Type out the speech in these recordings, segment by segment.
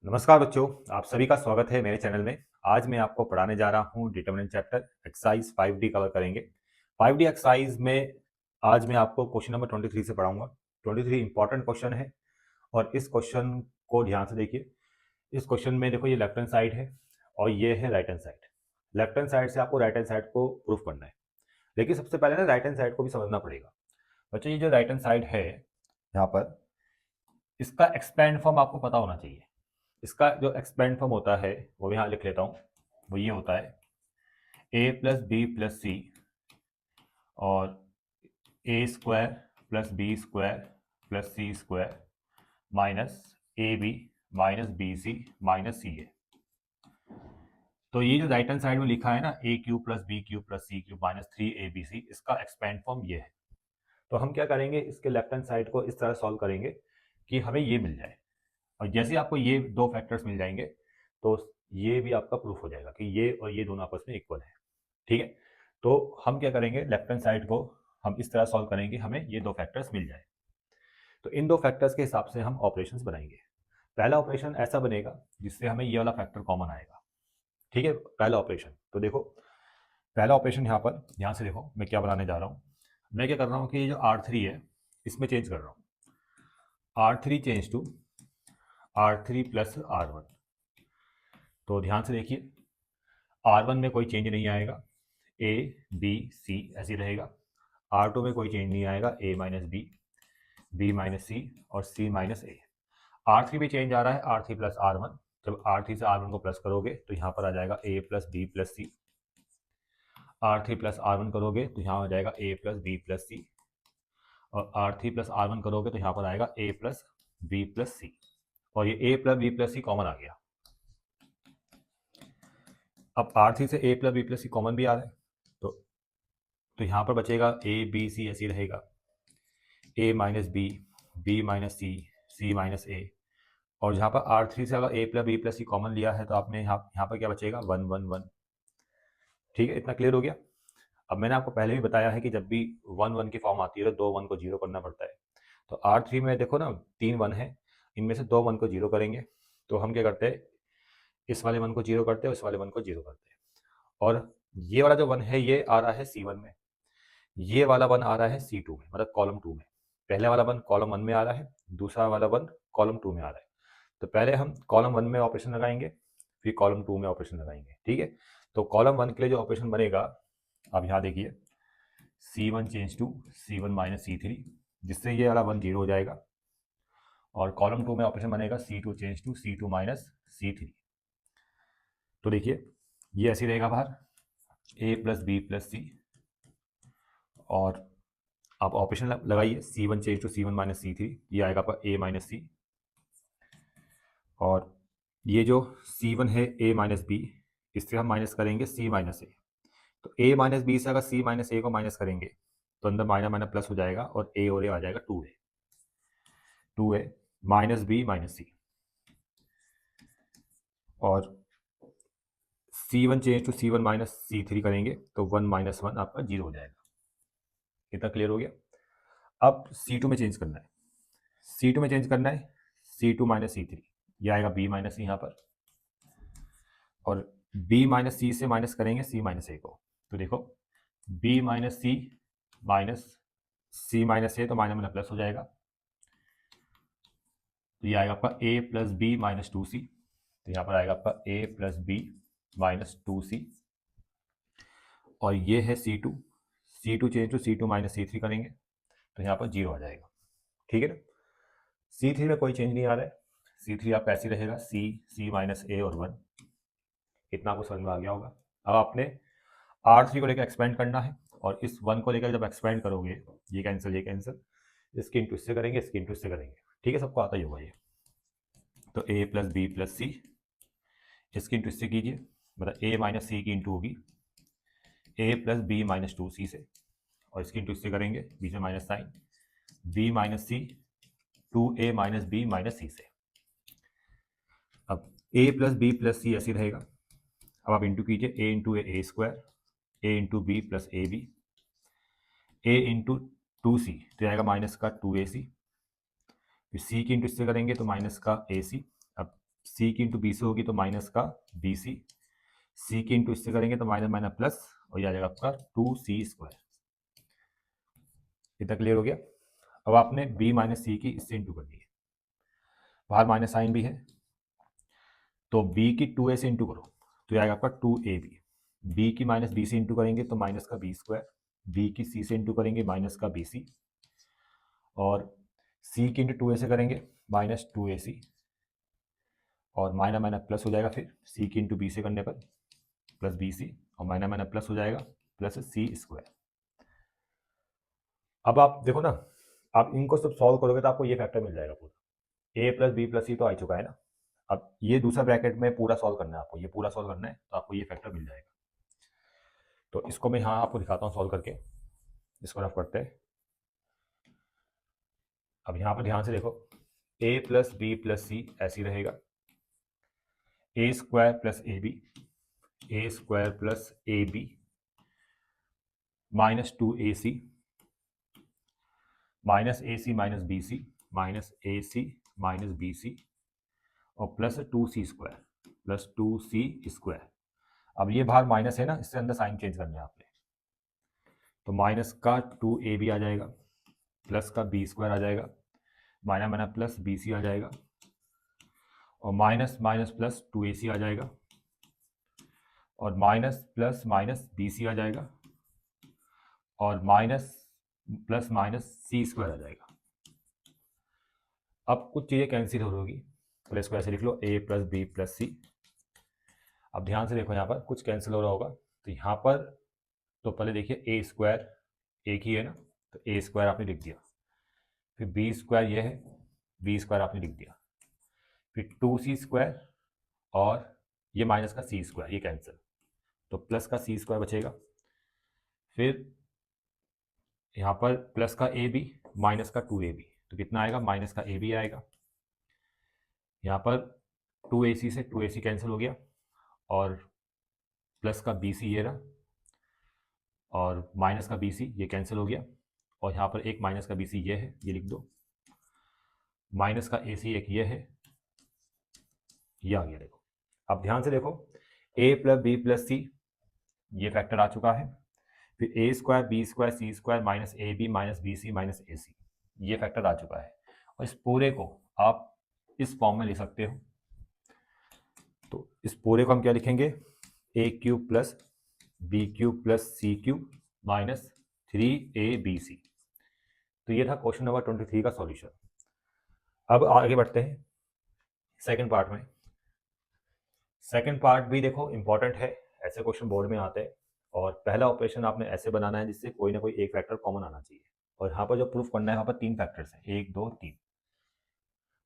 नमस्कार बच्चों, आप सभी का स्वागत है मेरे चैनल में। आज मैं आपको पढ़ाने जा रहा हूँ determinant chapter exercise 5D cover करेंगे। 5D एक्सरसाइज में आज मैं आपको क्वेश्चन नंबर 23 से पढ़ाऊंगा। 23 इंपॉर्टेंट क्वेश्चन है और इस क्वेश्चन को ध्यान से देखिए। इस क्वेश्चन में देखो, ये लेफ्ट हैंड साइड है और ये है right hand side. Left hand side से आपको राइट हैंड साइड को प्रूफ करना है, लेकिन सबसे पहले ना राइट हैंड साइड को भी समझना पड़ेगा। बच्चों, ये जो राइट हैंड साइड है यहाँ पर, इसका एक्सपेंड फॉर्म आपको पता होना चाहिए। इसका जो एक्सपेंड फॉर्म होता है वो यहाँ लिख लेता हूँ। वो ये होता है a plus B plus C और A square plus B square plus C square minus A B minus B C minus C A. तो ये जो राइट हैंड साइड में लिखा है ना, A cube plus B cube plus C cube minus 3 ABC, इसका expand form ये है। तो हम क्या करेंगे, इसके लेफ्ट हैंड साइड को इस तरह सॉल्व करेंगे कि हमें ये मिल जाए। और जैसे आपको ये दो फैक्टर्स मिल जाएंगे तो ये भी आपका प्रूफ हो जाएगा कि ये और ये दोनों आपस में इक्वल है। ठीक है, तो हम क्या करेंगे, लेफ्ट हैंड साइड को हम इस तरह सॉल्व करेंगे, हमें ये दो फैक्टर्स मिल जाए। तो इन दो फैक्टर्स के हिसाब से हम ऑपरेशंस बनाएंगे। पहला ऑपरेशन ऐसा बनेगा जिससे हमें ये वाला फैक्टर कॉमन आएगा। ठीक है, पहला ऑपरेशन तो देखो, पहला ऑपरेशन यहाँ पर ध्यान से देखो मैं क्या बनाने जा रहा हूँ। मैं क्या कर रहा हूँ कि ये जो R3 है इसमें चेंज कर रहा हूँ। R3 change to R3 plus R1। तो ध्यान से देखिए, R1 में कोई चेंज नहीं आएगा, ए बी सी ऐसे रहेगा। R2 में कोई चेंज नहीं आएगा, ए माइनस बी माइनस सी और सी माइनस ए। R3 भी चेंज आ रहा है, R3 प्लस R1। जब R3 से R1 को प्लस करोगे तो यहाँ पर आ जाएगा ए प्लस बी प्लस सी। R3 प्लस R1 करोगे तो यहाँ आ जाएगा ए प्लस बी प्लस सी, और R3 प्लस R1 करोगे तो यहाँ पर आएगा ए प्लस बी प्लस सी। और ये ए प्लस बी प्लस सी कॉमन आ गया। अब R3 से ए प्लस बी प्लस सी कॉमन भी आ रहा है, तो यहाँ पर बचेगा ए बी सी ऐसे ही रहेगा, ए minus B minus C minus A. और जहाँ पर R3 से अगर ए प्लस बी प्लस सी कॉमन लिया है तो आपने यहाँ पर क्या बचेगा, 1 1 1। ठीक है, इतना क्लियर हो गया। अब मैंने आपको पहले भी बताया है कि जब भी 1 1 की फॉर्म आती है तो 2 1 को जीरो करना पड़ता है। तो R3 में देखो ना, 3 1 है, इनमें से 2 1 को जीरो करेंगे। तो हम क्या करते हैं, इस वाले 1 को जीरो करते हैं, इस वाले 1 को जीरो करते हैं। और ये वाला जो 1 है ये आ रहा है C1 में, ये वाला 1 आ रहा है C2 में, मतलब कॉलम 2 में। पहले वाला 1 कॉलम 1 में आ रहा है, दूसरा वाला 1 कॉलम 2 में आ रहा है। तो पहले हम कॉलम 1 में ऑपरेशन लगाएंगे, फिर कॉलम 2 में ऑपरेशन लगाएंगे। ठीक है, तो कॉलम 1 के लिए जो ऑपरेशन बनेगा, अब यहाँ देखिए, C1 change to C1 minus C3, जिससे ये वाला 1 जीरो हो जाएगा। और कॉलम 2 में ऑपरेशन बनेगा C2 change to C2 minus C3। तो देखिए ये ऐसे रहेगा बाहर, ए प्लस बी प्लस सी। और आप ऑपरेशन लगाइए, C1 change to C1 minus C3, ये आएगा आपका ए माइनस सी। और ये जो C1 है ए माइनस बी, इससे हम माइनस करेंगे C माइनस ए। तो ए माइनस बी से अगर C माइनस ए को माइनस करेंगे तो अंदर माइनस माइनस प्लस हो जाएगा, और ए और ए आ जाएगा 2a माइनस बी माइनस सी। और C1 change to C1 minus C3 करेंगे तो 1 माइनस 1 आपका जीरो हो जाएगा। इतना क्लियर हो गया। अब C2 में चेंज करना है, C2 में चेंज करना है C2 माइनस C3, यह आएगा B माइनस सी यहाँ पर। और B माइनस सी से माइनस करेंगे C माइनस ए को, तो देखो B माइनस सी माइनस ए, तो माइनस माइनस प्लस हो जाएगा। तो ये आएगा आपका a plus B minus 2c। तो यहाँ पर आएगा आपका a plus B minus 2c। और ये है C2 change to C2 minus C3 करेंगे तो यहाँ पर जीरो आ जाएगा। ठीक है ना, C3 में कोई चेंज नहीं आ रहा है, C3 आपका ऐसे रहेगा, C माइनस ए और 1। इतना आपको समझ में आ गया होगा। अब आपने R3 को लेकर एक्सपेंड करना है, और इस 1 को लेकर जब एक्सपेंड करोगे, ये कैंसिल, इसकी इंटू इससे करेंगे, इसकी इंटू इससे करेंगे। ठीक है, सबको आता ही होगा ये। तो a प्लस बी प्लस सी, इसकी इंटू इससे कीजिए, मतलब a माइनस सी की इंटू होगी a plus B minus 2c से, और इसकी इंटू इससे करेंगे, बीच में minus sign, b minus C 2a minus B minus C से। अब a plus B plus C ऐसी रहेगा। अब आप इंटू कीजिए, a into A square, a into B plus A B, a into 2c तो आएगा माइनस का 2ac, फिर c की इंटू इससे करेंगे तो माइनस का ac। अब सी की इंटू बी से होगी तो माइनस का बी सी की इंटू इससे करेंगे तो माइनस माइनस प्लस, और ये आ जाएगा आपका 2c²। इतना क्लियर हो गया। अब आपने b माइनस सी की इससे इंटू कर दी है, बाहर माइनस साइन भी है, तो b की 2a से इंटू करो तो ये आएगा आपका 2ab। b की माइनस बी से इंटू करेंगे तो माइनस का b², b की c से इंटू करेंगे माइनस का bc, और c की इंटू 2a से करेंगे माइनस 2ac, और माइनस माइनस प्लस हो जाएगा, फिर c की इंटू बी से करने पर प्लस bc, और माइनस माइनस प्लस हो जाएगा प्लस c²। अब आप देखो ना, आप इनको सब सॉल्व करोगे तो आपको ये फैक्टर मिल जाएगा पूरा, a प्लस बी प्लस सी तो आ चुका है ना। अब ये दूसरा ब्रैकेट में पूरा सॉल्व करना है आपको, ये पूरा सॉल्व करना है तो आपको ये फैक्टर मिल जाएगा। तो इसको मैं यहाँ आपको दिखाता हूँ सॉल्व करके, इसको रफ करते हैं। अब यहाँ पर ध्यान से देखो, a plus B plus C ऐसी रहेगा, a² plus a² plus ab minus 2ac minus ac minus bc और प्लस 2c²। अब ये बाहर माइनस है ना, इससे अंदर साइन चेंज करना है आपने, तो माइनस का 2ab आ जाएगा, प्लस का b² आ जाएगा, माइनस माइनस प्लस bc आ जाएगा, और माइनस माइनस प्लस 2ac आ जाएगा, और माइनस प्लस माइनस bc आ जाएगा, और माइनस प्लस माइनस c² आ जाएगा। अब कुछ चीज़ें कैंसिल हो होगी, तो इसको ऐसे लिख लो, a प्लस बी प्लस सी। अब ध्यान से देखो, यहाँ पर कुछ कैंसिल हो रहा होगा, तो यहाँ पर तो पहले देखिए a² एक ही है ना, तो a² आपने लिख दिया, फिर b² ये है, b² आपने लिख दिया, फिर 2c² और ये माइनस का c² ये कैंसिल, तो प्लस का c² बचेगा, फिर यहाँ पर प्लस का ab माइनस का 2ab, तो कितना आएगा, माइनस का ab आएगा। यहाँ पर 2ac से 2ac कैंसिल हो गया, और प्लस का bc ये रहा, और माइनस का bc ये कैंसिल हो गया, और यहाँ पर एक माइनस का bc ये है, ये लिख दो, माइनस का ac एक ये है, ये आ गया। देखो अब ध्यान से देखो, a प्लस बी प्लस सी ये फैक्टर आ चुका है, फिर a² b² c² minus ab minus bc minus ac ये फैक्टर आ चुका है, और इस पूरे को आप इस फॉर्म में लिख सकते हो। तो इस पूरे को हम क्या लिखेंगे, a³ plus b³ plus c³ minus 3abc। तो ये था क्वेश्चन नंबर 23 का सॉल्यूशन। अब आगे बढ़ते हैं सेकंड पार्ट में। सेकंड पार्ट भी देखो इंपॉर्टेंट है, ऐसे क्वेश्चन बोर्ड में आते हैं, और पहला ऑपरेशन आपने ऐसे बनाना है जिससे कोई ना कोई एक फैक्टर कॉमन आना चाहिए, और यहाँ पर जो प्रूफ करना है वहाँ पर 3 फैक्टर्स हैं, 1 2 3।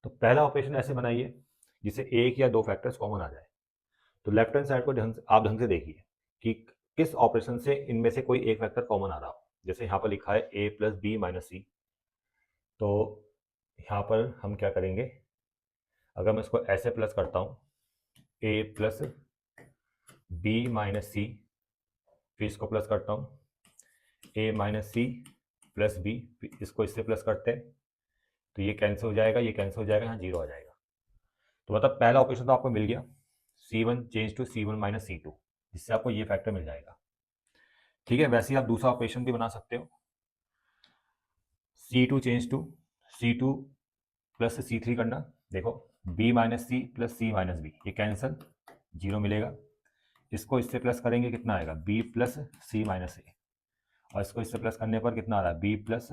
तो पहला ऑपरेशन ऐसे बनाइए जिससे एक या 2 फैक्टर्स कॉमन आ जाए। तो लेफ्ट हैंड साइड को आप ढंग से देखिए कि किस ऑपरेशन से इनमें से कोई एक फैक्टर कॉमन आ रहा हो। जैसे यहाँ पर लिखा है a प्लस बी माइनस सी, तो यहाँ पर हम क्या करेंगे, अगर मैं इसको ऐसे प्लस करता हूँ a plus B minus C, फिर इसको प्लस करता हूँ a minus C plus B, इसको इससे प्लस करते हैं तो ये कैंसिल हो जाएगा, ये कैंसिल हो जाएगा, यहाँ 0 आ जाएगा। तो मतलब पहला ऑपरेशन तो आपको मिल गया, C1 change to C1 minus C2, जिससे आपको ये फैक्टर मिल जाएगा। ठीक है, वैसे ही आप दूसरा ऑपरेशन भी बना सकते हो, C2 change to C2 plus C3 करना। देखो B माइनस सी प्लस C माइनस बी ये कैंसिल, 0 मिलेगा। इसको इससे प्लस करेंगे कितना आएगा, B plus C minus A, और इसको इससे प्लस करने पर कितना आ रहा है, B प्लस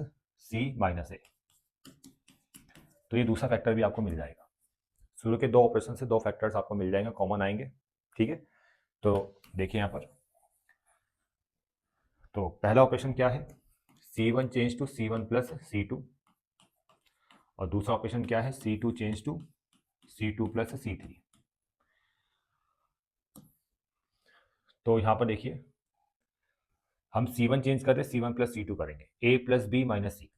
C माइनस ए। तो ये दूसरा फैक्टर भी आपको मिल जाएगा। शुरू के 2 ऑपरेशन से 2 फैक्टर्स आपको मिल जाएंगे, कॉमन आएंगे। ठीक है, तो देखिए यहाँ पर, तो पहला ऑपरेशन क्या है, C1 change to C1 plus C2, और दूसरा ऑपरेशन क्या है, C2 change to C2 plus C3। तो यहाँ पर देखिए हम C1 चेंज कर रहे हैं, C1 प्लस C2 करेंगे, A प्लस बी माइनस सी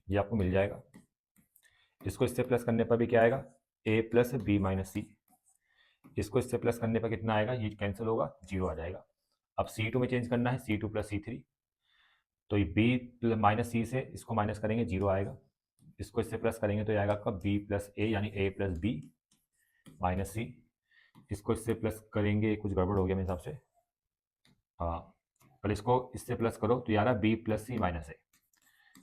ये आपको मिल जाएगा। इसको इससे प्लस करने पर भी क्या आएगा, A प्लस बी माइनस सी, इसको इससे प्लस करने पर कितना आएगा, ये कैंसिल होगा, 0 आ जाएगा। अब C2 में चेंज करना है, C2 प्लस C3, तो ये B माइनस सी से इसको माइनस करेंगे, 0 आएगा। इसको इससे प्लस करेंगे तो आएगा आपका B प्लस ए, यानी A प्लस बी माइनस सी, इसको इससे प्लस करेंगे, कुछ गड़बड़ हो गया मेरे हिसाब से, हाँ, पर इसको इससे प्लस करो तो यार B plus C minus A,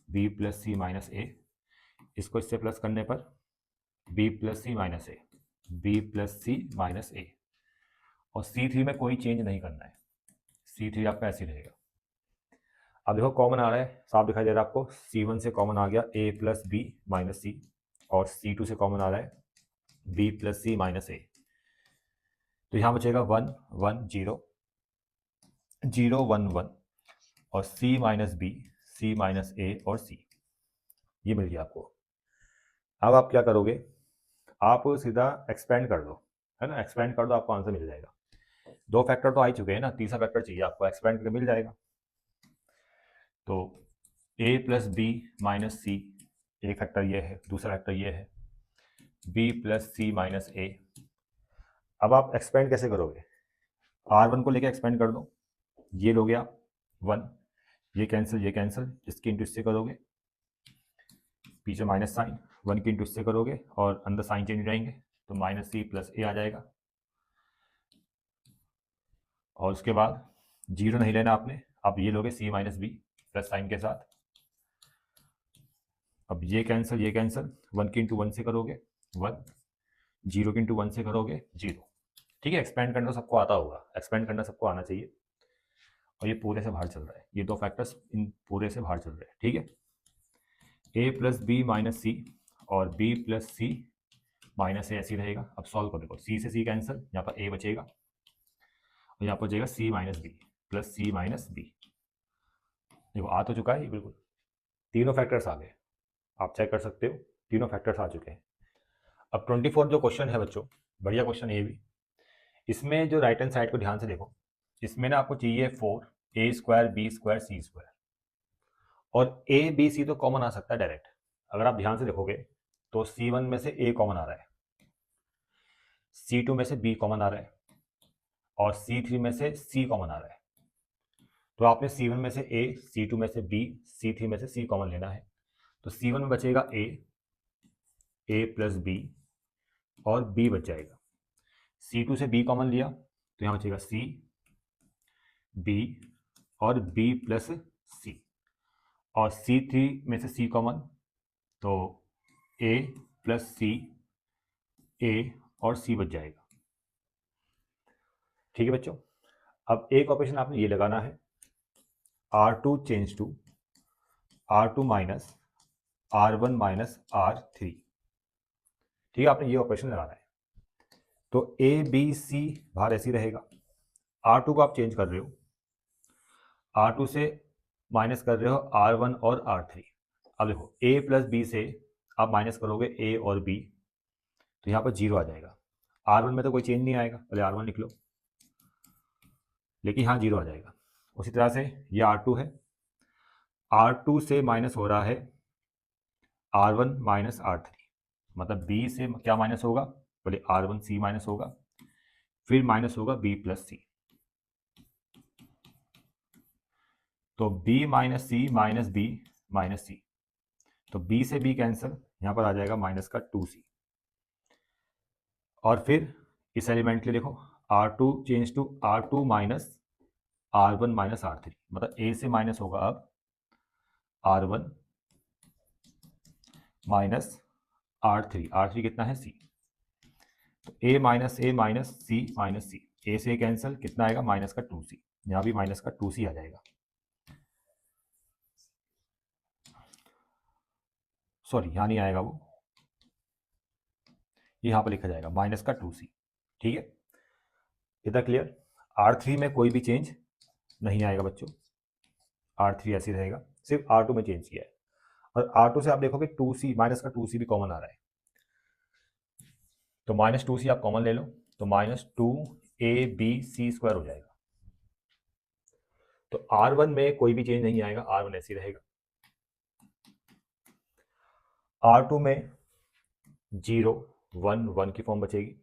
B plus C minus ए, इसको इससे प्लस करने पर B plus C minus A, B plus C minus A, और C3 में कोई चेंज नहीं करना है, C3 आपका ऐसे ही रहेगा। अब देखो कॉमन आ रहा है, साफ दिखाई दे रहा है आपको, C1 से कॉमन आ गया a प्लस बी माइनस सी, और C2 से कॉमन आ रहा है b प्लस सी माइनस ए, तो यहाँ बचेगा 1 1 0 0 1 1, और c minus B, C minus A और c, ये मिल गया आपको। अब आप क्या करोगे, आप सीधा एक्सपेंड कर दो, है ना, एक्सपेंड कर दो, आपको आंसर मिल जाएगा। दो फैक्टर तो आ ही चुके हैं ना, तीसरा फैक्टर चाहिए आपको, एक्सपेंड करके मिल जाएगा। तो a प्लस बी माइनस सी, एक फैक्टर ये है, दूसरा फैक्टर ये है b प्लस सी माइनस ए। अब आप एक्सपेंड कैसे करोगे, r1 को लेके एक्सपेंड कर दो, ये लो गया 1, ये कैंसिल, इसके इंटू इससे करोगे, पीछे माइनस साइन, 1 के इंटू इससे करोगे और अंदर साइन चेंज हो जाएंगे, तो माइनस सी प्लस ए आ जाएगा। और उसके बाद जीरो नहीं लेना आपने, आप ये लोगे सी माइनस बी प्लस साइन के साथ। अब ये कैंसिल 1 के इंटू 1 से करोगे 1, 0 के इंटू 1 से करोगे 0। ठीक है, एक्सपेंड करना सबको आता होगा, एक्सपेंड करना सबको आना चाहिए। और ये पूरे से बाहर चल रहा है, ये दो फैक्टर्स इन पूरे से बाहर चल रहे हैं। ठीक है, a प्लस बी माइनस सी और b प्लस सी माइनस ए ऐसी रहेगा। अब सॉल्व कर देखो, c से c कैंसिल, यहाँ पर a बचेगा और यहाँ पर बचेगा c माइनस बी प्लस सी माइनस बी। देखो आ तो चुका है ये, बिल्कुल तीनों फैक्टर्स आ गए, आप चेक कर सकते हो, तीनों फैक्टर्स आ चुके हैं। अब 24 जो क्वेश्चन है बच्चों, बढ़िया क्वेश्चन है ये भी। इसमें जो राइट हैंड साइड को ध्यान से देखो, इसमें ना आपको चाहिए 4 a square b square c square, और ए बी सी तो कॉमन आ सकता है डायरेक्ट। अगर आप ध्यान से देखोगे तो C1 में से a कॉमन आ रहा है, C2 में से b कॉमन आ रहा है, और C3 में से c कॉमन आ रहा है। तो आपने C1 में से a, C2 में से b, C3 में से c कॉमन लेना है। तो C1 में बचेगा a प्लस बी और b बच जाएगा। C2 से b कॉमन लिया तो यहाँ बचेगा c, b और b प्लस c, और C3 में से c कॉमन, तो a प्लस सी, a और c बच जाएगा। ठीक है बच्चों, अब एक ऑपरेशन आपने ये लगाना है, R2 change to R2 minus R1 minus R3। ठीक है, आपने ये ऑपरेशन लगाना है। तो A B C बाहर ऐसे ही रहेगा, R2 को आप चेंज कर रहे हो, R2 से माइनस कर रहे हो R1 और R3। अब देखो A प्लस बी से आप माइनस करोगे A और B, तो यहाँ पर 0 आ जाएगा। R1 में तो कोई चेंज नहीं आएगा, पहले R1 लिख लो, लेकिन यहाँ 0 आ जाएगा। उसी तरह से ये R2 है, R2 से माइनस हो रहा है R1 माइनस R3, मतलब B से क्या माइनस होगा, पहले R1 C माइनस होगा, फिर माइनस होगा B प्लस सी। तो B माइनस सी माइनस B माइनस सी, तो B से B कैंसिल, यहाँ पर आ जाएगा माइनस का 2C। और फिर इस एलिमेंट के लिए देखो, R2 change to R2 minus R1 minus R3, मतलब A से माइनस होगा अब R1 माइनस R3, R3 कितना है C, तो A minus C minus C, A से कैंसिल, कितना आएगा माइनस का 2C, यहाँ भी माइनस का 2C आ जाएगा, सॉरी यहाँ नहीं आएगा वो, यहाँ पर लिखा जाएगा माइनस का 2C। ठीक है, इतना क्लियर। R3 में कोई भी चेंज नहीं आएगा बच्चों, R3 ऐसे रहेगा, सिर्फ R2 में चेंज किया है। और R2 से आप देखोगे 2C, माइनस का 2C भी कॉमन आ रहा है, तो माइनस 2C आप कॉमन ले लो, तो माइनस 2AB स्क्वायर हो जाएगा। तो R1 में कोई भी चेंज नहीं आएगा, R1 ऐसे ही रहेगा। R2 में 0 1 1 की फॉर्म बचेगी,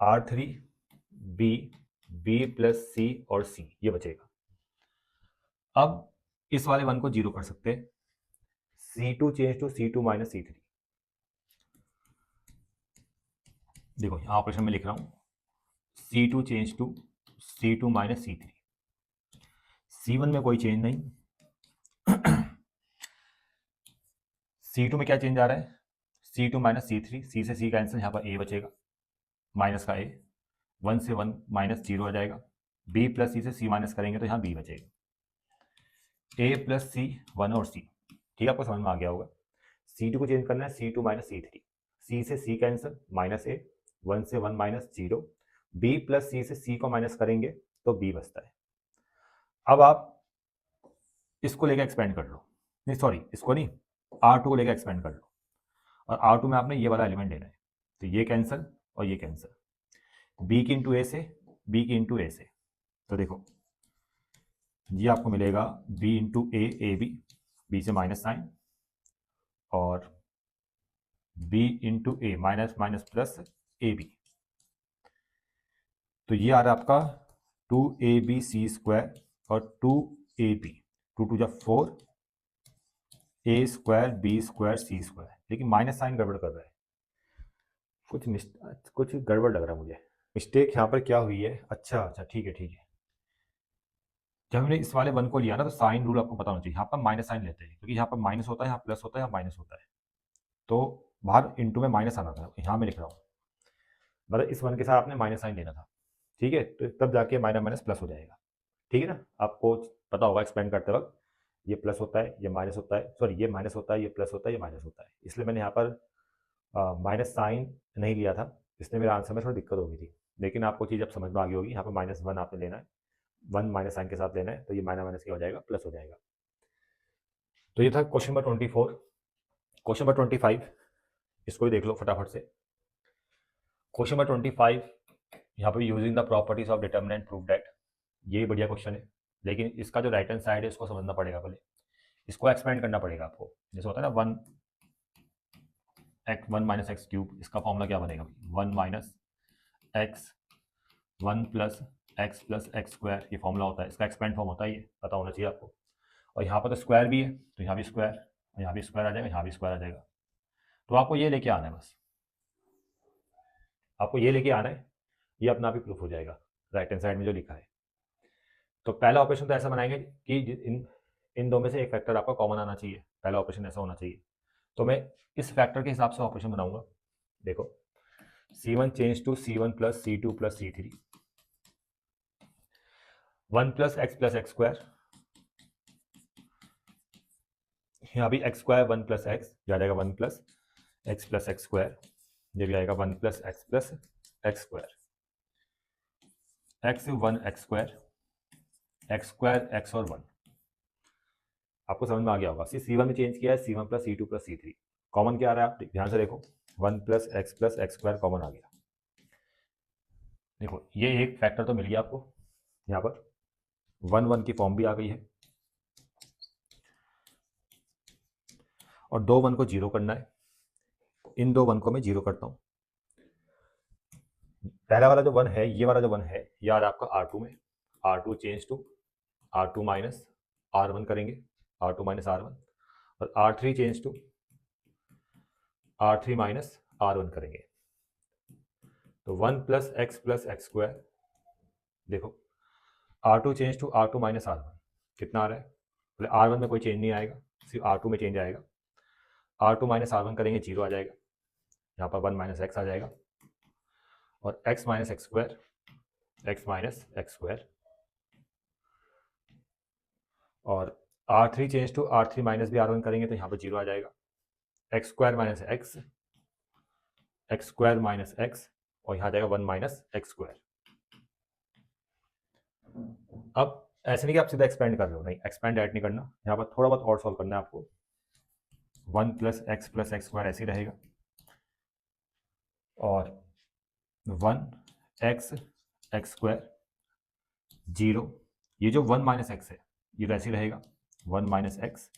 R3 B, B plus C और C ये बचेगा। अब इस वाले 1 को 0 कर सकते हैं, C2 change to C2 minus C3, देखो यहाँ ऑपरेशन में लिख रहा हूँ C2 change to C2 minus C3। C1 में कोई चेंज नहीं, C2 में क्या चेंज आ रहा है, C2 माइनस C3, C से C कैंसिल, यहाँ पर A बचेगा, माइनस का A, 1 से 1 माइनस 0 आ जाएगा, B प्लस C से C माइनस करेंगे तो यहाँ B बचेगा, A प्लस C 1 और C। ठीक है, आपको समझ में आ गया होगा। C2 को चेंज करना है C2 माइनस C3, C से C कैंसिल, माइनस A, 1 से 1 माइनस 0, B प्लस C से C को माइनस करेंगे तो B बचता है। अब आप इसको लेकर एक्सपेंड कर लो, नहीं सॉरी इसको नहीं, R2 को लेकर एक्सपेंड कर लो, और R2 में आपने ये वाला एलिमेंट लेना है, तो ये कैंसिल और ये कैंसिल, B की इंटू ए से B की इंटू ए से, तो देखो ये आपको मिलेगा B into a b, b से माइनस साइन, और B into a minus minus plus A b, तो ये आ रहा है आपका 2abc स्क्वायर और 2ab, 2 टू जा 4, a square b square c square, लेकिन माइनस साइन गड़बड़ कर रहा है, कुछ गड़बड़ लग रहा है मुझे, मिस्टेक यहाँ पर क्या हुई है। अच्छा अच्छा ठीक है ठीक है, जब हमने इस वाले वन को लिया ना तो साइन रूल आपको पता होना चाहिए, यहाँ पर माइनस साइन लेते हैं क्योंकि यहाँ पर माइनस होता है, यहाँ प्लस होता है, यहाँ माइनस होता है, तो बाहर इंटू में माइनस आना था, यहाँ मैं लिख रहा हूँ, मतलब इस वन के साथ आपने माइनस साइन लेना था, ठीक है, तो तब जाके माइनस माइनस प्लस हो जाएगा, ठीक है ना, आपको पता होगा एक्सपेंड करते वक्त ये प्लस होता है, ये माइनस होता है, सॉरी ये माइनस होता है, ये प्लस होता है, ये माइनस होता है, इसलिए मैंने यहाँ पर माइनस साइन नहीं लिया था, इसलिए मेरे आंसर में थोड़ी दिक्कत हो गई थी, लेकिन आपको चीज़ अब समझ में आ गई होगी, यहाँ पर -1 आपने लेना है, 1 माइनस साइन के साथ लेना है, तो ये माइनस माइनस क्या हो जाएगा, प्लस हो जाएगा। तो ये था क्वेश्चन नंबर 24। क्वेश्चन नंबर 25 इसको भी देख लो फटाफट से। क्वेश्चन नंबर 25 यहाँ पर using the properties of determinant prove that, ये बढ़िया क्वेश्चन है, लेकिन इसका जो राइट हैंड साइड है इसको समझना पड़ेगा, पहले इसको एक्सपेंड करना पड़ेगा आपको, जैसे होता है ना 1 माइनस एक्स क्यूब, इसका फॉर्मूला क्या बनेगा, 1 minus x 1 plus x square, ये फॉर्मूला होता है, इसका एक्सपेंड फॉर्म होता है, ये पता होना चाहिए आपको, और यहाँ पर तो स्क्वायर भी है, तो यहाँ भी स्क्वायर, और यहाँ भी स्क्वायर आ जाएगा, यहाँ भी स्क्वायर आ जाएगा, तो आपको ये लेके आना है, बस आपको ये लेके आना है, ये अपना भी प्रूफ हो जाएगा राइट हैंड साइड में जो लिखा है। तो पहला ऑपरेशन तो ऐसा बनाएंगे कि इन दो में से एक फैक्टर आपका कॉमन आना चाहिए, पहला ऑपरेशन ऐसा होना चाहिए, तो मैं इस फैक्टर के हिसाब से ऑपरेशन बनाऊंगा। देखो C1 change to C1 plus C2 plus C3, 1 plus x square, यहाँ भी एक्स स्क्वायर 1 प्लस एक्स, ये आ जाएगा 1 प्लस एक्स स्क्वायर, ये भी आएगा 1 plus x square, x 1 x square x और 1, आपको समझ में आ गया होगा। C1 में चेंज किया है, C1 plus C2 plus C3, common क्या आ रहा है, आप ध्यान से देखो, 1 प्लस एक्स स्क्वायर कॉमन आ गया, देखो ये एक फैक्टर तो मिल गया आपको, यहाँ पर 1 की फॉर्म भी आ गई है, और 2 1 को जीरो करना है, इन 2 1 को मैं जीरो करता हूँ, पहला वाला जो 1 है, ये वाला जो 1 है, ये आ रहा है आपका R2 में, R2 change to R2 minus R1 करेंगे, R2 माइनस R1, और R3 change to R3 minus R1 करेंगे, तो 1 प्लस एक्स स्क्वायर, देखो R2 change to R2 minus R1 कितना आ रहा है, बोले R1 में कोई चेंज नहीं आएगा, सिर्फ R2 में चेंज आएगा, R2 माइनस R1 करेंगे, जीरो आ जाएगा, यहाँ पर 1 माइनस एक्स आ जाएगा, और x माइनस एक्स स्क्वायर, और R3 change to R3 minus भी R1 करेंगे तो यहाँ पर जीरो आ जाएगा, x square minus x square minus x, और यहाँ जाएगा 1 माइनस एक्स स्क्वायर। अब ऐसे नहीं कि आप सीधा एक्सपेंड कर रहे हो, नहीं, एक्सपेंड ऐड नहीं करना, यहाँ पर थोड़ा बहुत और सॉल्व करना है आपको, 1 प्लस एक्स स्क्वायर ऐसे ही रहेगा, और 1 एक्स स्क्वायर जीरो, ये जो 1 माइनस एक्स है ये वैसे ही रहेगा, 1 माइनस एक्स,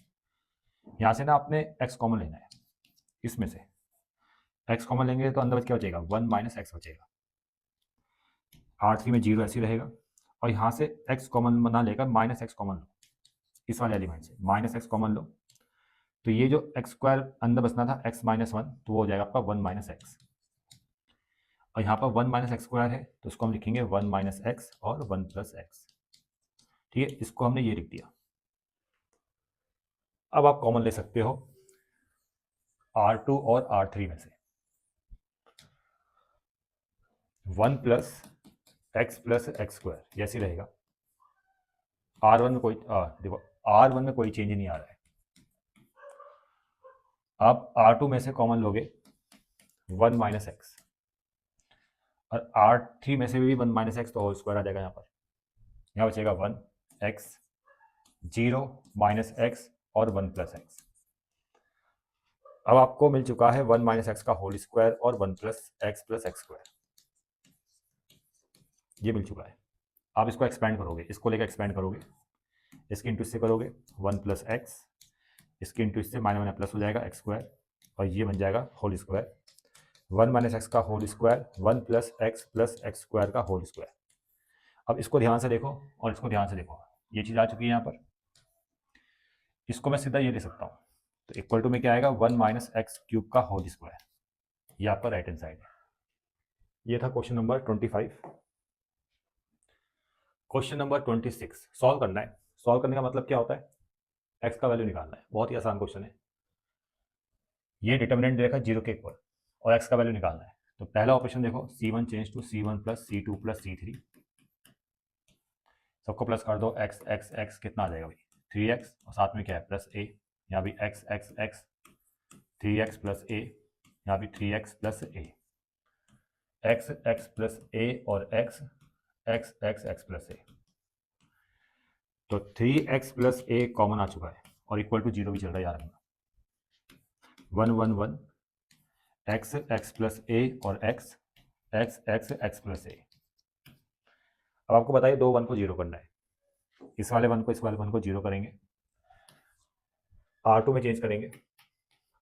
यहाँ से ना आपने x कॉमन लेना है, इसमें से x कॉमन लेंगे तो अंदर क्या बचेगा, 1 माइनस एक्स बचेगा, R3 में जीरो ऐसे ही रहेगा, और यहाँ से x कॉमन ना लेकर माइनस एक्स कॉमन लो, इस वाले एलिमेंट से माइनस एक्स कॉमन लो, तो ये जो एक्स स्क्वायर अंदर बचना था x माइनस 1, तो वो हो जाएगा आपका 1 माइनस एक्स, और यहाँ पर 1 माइनस एक्स स्क्वायर है तो इसको हम लिखेंगे 1 माइनस एक्स और 1 प्लस एक्स। ठीक है, इसको हमने ये लिख दिया। अब आप कॉमन ले सकते हो R2 और R3 में से 1 प्लस एक्स स्क्वायर जैसे रहेगा। R1 में कोई देखो R1 में कोई चेंज नहीं आ रहा है। आप R2 में से कॉमन लोगे 1 माइनस एक्स और R3 में से भी 1 माइनस एक्स तो होल स्क्वायर आ जाएगा। यहाँ बचेगा 1 एक्स 0 माइनस एक्स और 1 प्लस एक्स। अब आपको मिल चुका है 1 माइनस एक्स का होल स्क्वायर और 1 प्लस एक्स स्क्वायर, ये मिल चुका है। आप इसको एक्सपेंड करोगे, इसको लेकर एक्सपेंड करोगे, इसके इंटू इससे करोगे 1 प्लस एक्स, इसके इंटू इससे माइनस माइनस प्लस हो जाएगा एक्स स्क्वायर और ये बन जाएगा होल स्क्वायर। 1 माइनस एक्स का whole square 1 plus x square का होल स्क्वायर। अब इसको ध्यान से देखो और इसको ध्यान से देखो, ये चीज़ आ चुकी है यहाँ पर। इसको मैं सीधा ये ले सकता हूँ, तो इक्वल टू में क्या आएगा 1 माइनस एक्स क्यूब का होल स्क्वायर। ये आपका राइट हैंड साइड है। ये था question number 25। Question number 26 solve करना है। सॉल्व करने का मतलब क्या होता है, एक्स का वैल्यू निकालना है। बहुत ही आसान क्वेश्चन है। ये डिटर्मिनेंट दे रखा है 0 के इक्वल और एक्स का वैल्यू निकालना है। तो पहला ऑपरेशन देखो, C1 change to C1 plus C2 plus C3, सबको प्लस कर दो। एक्स एक्स एक्स कितना आ जाएगा भाई 3x और साथ में क्या है प्लस a, यहाँ भी x x x 3x plus a, यहाँ भी 3x plus a, x x plus a और x x x x plus a। तो 3x प्लस a कॉमन आ चुका है और इक्वल टू 0 भी चल रहा है यार अपना। 1 1 1 एक्स एक्स प्लस a और x x x x plus a। अब आपको बताइए दो 1 को 0 करना है। इस वाले 1 को इस वाले 1 को 0 करेंगे, R2 में चेंज करेंगे,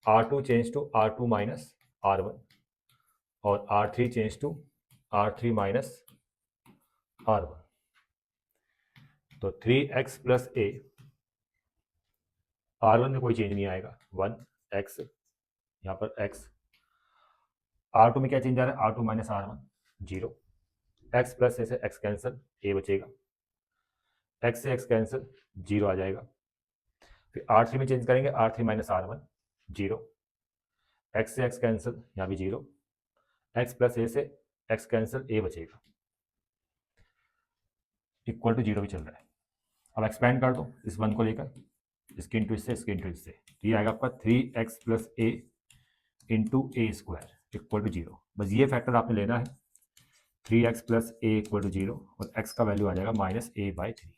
R2 change to R2 minus R1 और R3 change to R3 minus R1। तो 3x प्लस a, R1 में कोई चेंज नहीं आएगा 1 x, यहाँ पर x। R2 में क्या चेंज आ रहा है R2 minus R1 0, x plus a से x कैंसिल, a बचेगा, x से x कैंसिल 0 आ जाएगा। फिर R3 में चेंज करेंगे R3 माइनस R1 0, x से x कैंसिल, यहाँ भी 0, x प्लस a से x कैंसिल, a बचेगा, इक्वल टू 0 भी चल रहा है। अब एक्सपेंड कर दो इस 1 को लेकर, इसके इंटू इससे, इसके इंटू इससे, तो ये आएगा आपका 3x plus a into A square equal to 0। बस ये फैक्टर आपने लेना है, 3x plus a equal to 0 और x का वैल्यू आ जाएगा माइनस a/3।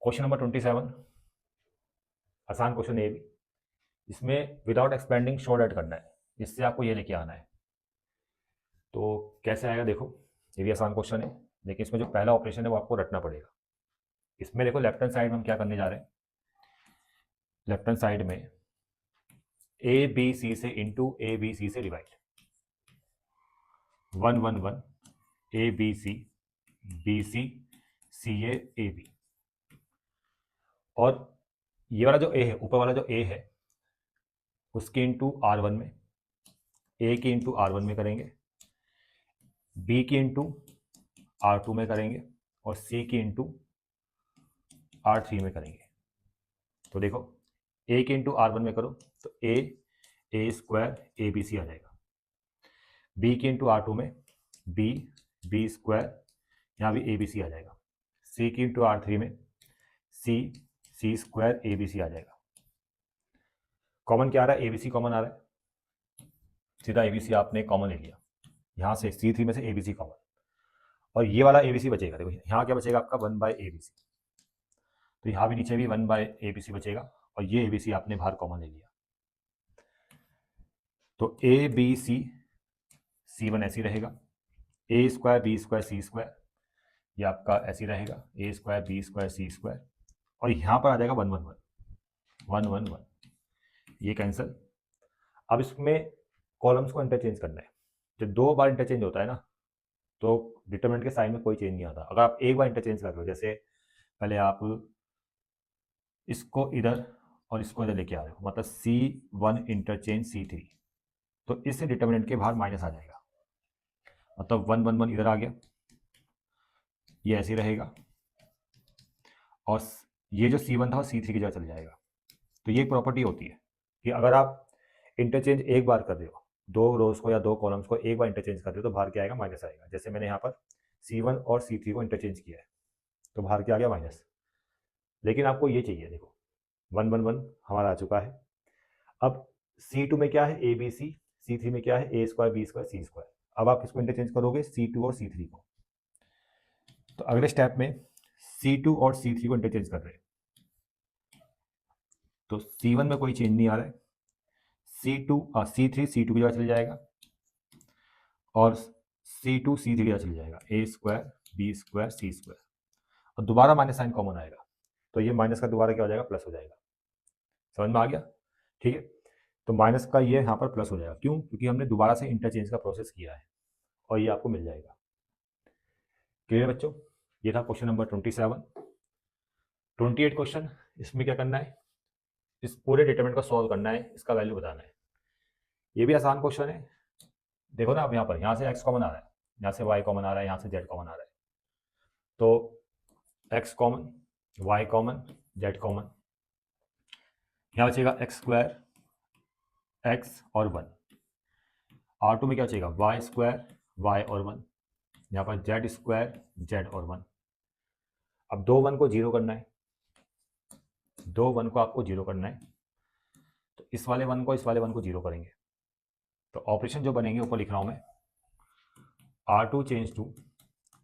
क्वेश्चन नंबर 27 आसान क्वेश्चन है भी। इसमें विदाउट एक्सपेंडिंग शॉर्ट ऐड करना है, इससे आपको ये लेके आना है। तो कैसे आएगा देखो, ये भी आसान क्वेश्चन है, लेकिन इसमें जो पहला ऑपरेशन है वो आपको रटना पड़ेगा। इसमें देखो लेफ्ट हैंड साइड में हम क्या करने जा रहे हैं, लेफ्ट हैंड साइड में ए बी सी से इंटू ए बी सी से divide, 1 1 1 a b c c a b. और ये वाला जो ए है, ऊपर वाला जो ए है, उसके इंटू R1 में, ए की इंटू R1 में करेंगे, बी की इंटू R2 में करेंगे और सी की इंटू R3 में करेंगे। तो देखो ए के इंटू R1 में करो तो ए स्क्वायर ए बी सी आ जाएगा, बी के इंटू R2 में बी स्क्वायर, यहाँ भी ए बी सी आ जाएगा, सी की इंटू R3 में सी स्क्वायर ए बी सी आ जाएगा। कॉमन क्या आ रहा है, ए बी सी कॉमन आ रहा है, सीधा ए बी सी आपने कॉमन ले लिया, यहाँ से C3 में से ए बी सी कॉमन, और ये वाला ए बी सी बचेगा। देखो यहाँ क्या बचेगा आपका 1 बाय ए बी सी, तो यहाँ भी नीचे भी 1 बाय ए बी सी बचेगा और ये ए बी सी आपने बाहर कॉमन ले लिया। तो ए बी सी वन ऐसी रहेगा, ए square b square c square, ये आपका ऐसी रहेगा, ए square b square c square, और यहाँ पर आ जाएगा 1 1 1 1 1 1, ये कैंसिल। अब इसमें कॉलम्स को इंटरचेंज करना है। जब दो बार इंटरचेंज होता है ना, तो डिटरमिनेंट के साइन में कोई चेंज नहीं आता। अगर आप एक बार इंटरचेंज कर लो, जैसे पहले आप इसको इधर और इसको इधर लेके आ रहे हो, मतलब C1 इंटरचेंज C3, तो इस डिटर्मिनेंट के बाहर माइनस आ जाएगा, मतलब 1 1 1 इधर आ गया, ये ऐसे ही रहेगा, और ये जो C1 था वो C3 की जगह चल जाएगा। तो ये एक प्रॉपर्टी होती है कि अगर आप इंटरचेंज एक बार कर रहे हो, दो रोज को या दो कॉलम्स को एक बार इंटरचेंज कर रहे हो, तो बाहर क्या आएगा, माइनस आएगा। जैसे मैंने यहाँ पर C1 और C3 को इंटरचेंज किया है, तो बाहर क्या आ गया, माइनस। लेकिन आपको ये चाहिए, देखो 1 1 1 हमारा आ चुका है। अब C2 में क्या है, ABC, C3 में क्या है, A square B square C square. अब आप इसको इंटरचेंज करोगे C2 और C3 को, तो अगले स्टेप में C2 और C3 को इंटरचेंज कर रहे हैं, तो C1 में कोई चेंज नहीं आ रहा है, C3 C2 की जगह चल जाएगा, और C2 C3 की जगह चल जाएगा, A square B square C square, और दोबारा माइनस साइन कॉमन आएगा, तो ये माइनस का दोबारा क्या हो जाएगा, प्लस हो जाएगा। समझ में आ गया? ठीक है, तो माइनस का ये यहाँ पर प्लस हो जाएगा, क्यों? क्योंकि हमने दोबारा से इंटरचेंज का प्रोसेस किया है, और ये आपको मिल जाएगा। क्लियर है बच्चों? ये था क्वेश्चन नंबर 27। 28 क्वेश्चन, इसमें क्या करना है, इस पूरे डिटरमिनेंट को सॉल्व करना है, इसका वैल्यू बताना है। ये भी आसान क्वेश्चन है। देखो ना, अब यहाँ से x कॉमन आ रहा है, यहाँ से y कॉमन आ रहा है, यहाँ से z कॉमन आ रहा है, तो x common, y common, z common, यहाँ बचेगा x स्क्वायर, x और 1। R2 में क्या बचेगा, y स्क्वायर, y और 1, यहाँ पर z स्क्वायर, z और 1। अब दो 1 को जीरो करना है, दो 1 को आपको जीरो करना है, तो इस वाले 1 को इस वाले 1 को जीरो करेंगे, तो ऑपरेशन जो बनेंगे ऊपर लिख रहा हूँ मैं, R2 change to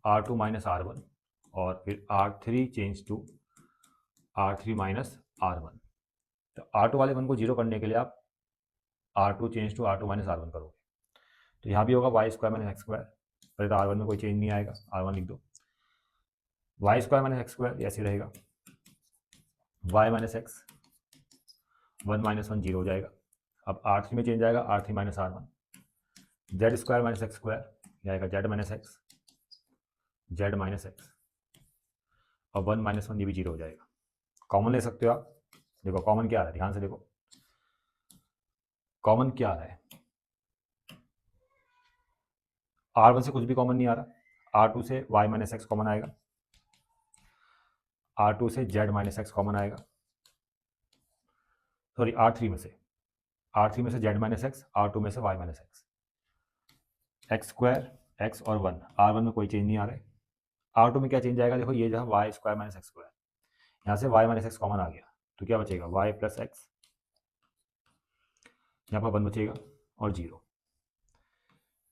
R2 minus R1, और फिर R3 change to R3 minus R1। तो R2 वाले 1 को जीरो करने के लिए आप R2 change to R2 minus R1 करोगे, तो यहाँ भी होगा y square minus x square, पहले तो R1 में कोई चेंज नहीं आएगा, R1 लिख दो, y square minus x square ऐसे रहेगा, y minus x, 1 minus 1 zero हो जाएगा। अब R3 में चेंज आएगा, R3 minus R1, z square minus x square, यह आएगा z minus x, z minus x, और 1 माइनस 1 ये भी जीरो हो जाएगा। कॉमन ले सकते हो आप, देखो कॉमन क्या आ रहा है, ध्यान से देखो कॉमन क्या आ रहा है, R1 से कुछ भी कॉमन नहीं आ रहा, R2 से y माइनस एक्स कॉमन आएगा, R2 से z माइनस एक्स कॉमन आएगा, सॉरी R3 में से z माइनस एक्स, R2 में से y minus x, x square, x और 1, R1 में कोई चेंज नहीं आ रहा है, R2 में क्या चेंज आएगा, देखो ये जहाँ y square minus x square, यहाँ से y माइनस एक्स कॉमन आ गया, तो क्या बचेगा, y प्लस एक्स, यहाँ पर 1 बचेगा और 0।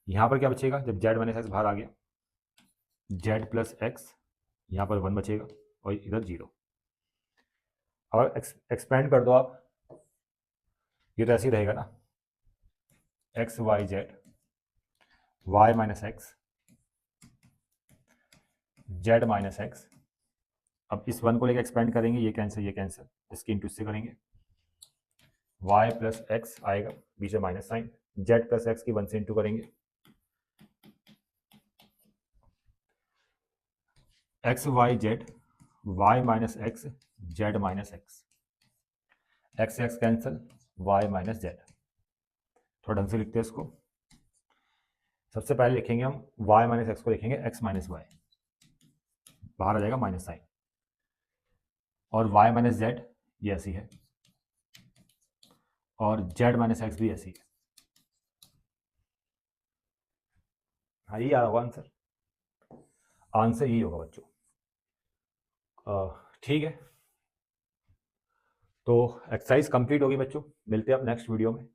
यहाँ पर क्या बचेगा, जब z माइनस एक्स बाहर आ गया, z प्लस एक्स, यहाँ पर 1 बचेगा और इधर 0। और एक्सपेंड कर दो आप, ये तो ऐसे ही रहेगा ना, x y z, y minus x, z minus x. अब इस 1 को लेकर एक्सपेंड करेंगे, ये कैंसिल, इसकी इंटू इससे करेंगे, y प्लस एक्स आएगा, बीच में minus sign, z plus x की 1 से इंटू करेंगे, x y z, y minus x, z minus x, x x cancel, y minus z. थोड़ा ढंग से लिखते हैं इसको, सबसे पहले लिखेंगे हम y माइनस एक्स को लिखेंगे x माइनस वाई, बाहर आ जाएगा माइनस साइन, और y माइनस जेड ये ऐसी है, और z माइनस एक्स भी ऐसी है। हाँ, यही आ रहा होगा आंसर, आंसर यही होगा बच्चों। ठीक है, तो एक्सरसाइज कंप्लीट होगी बच्चों, मिलते हैं अब नेक्स्ट वीडियो में।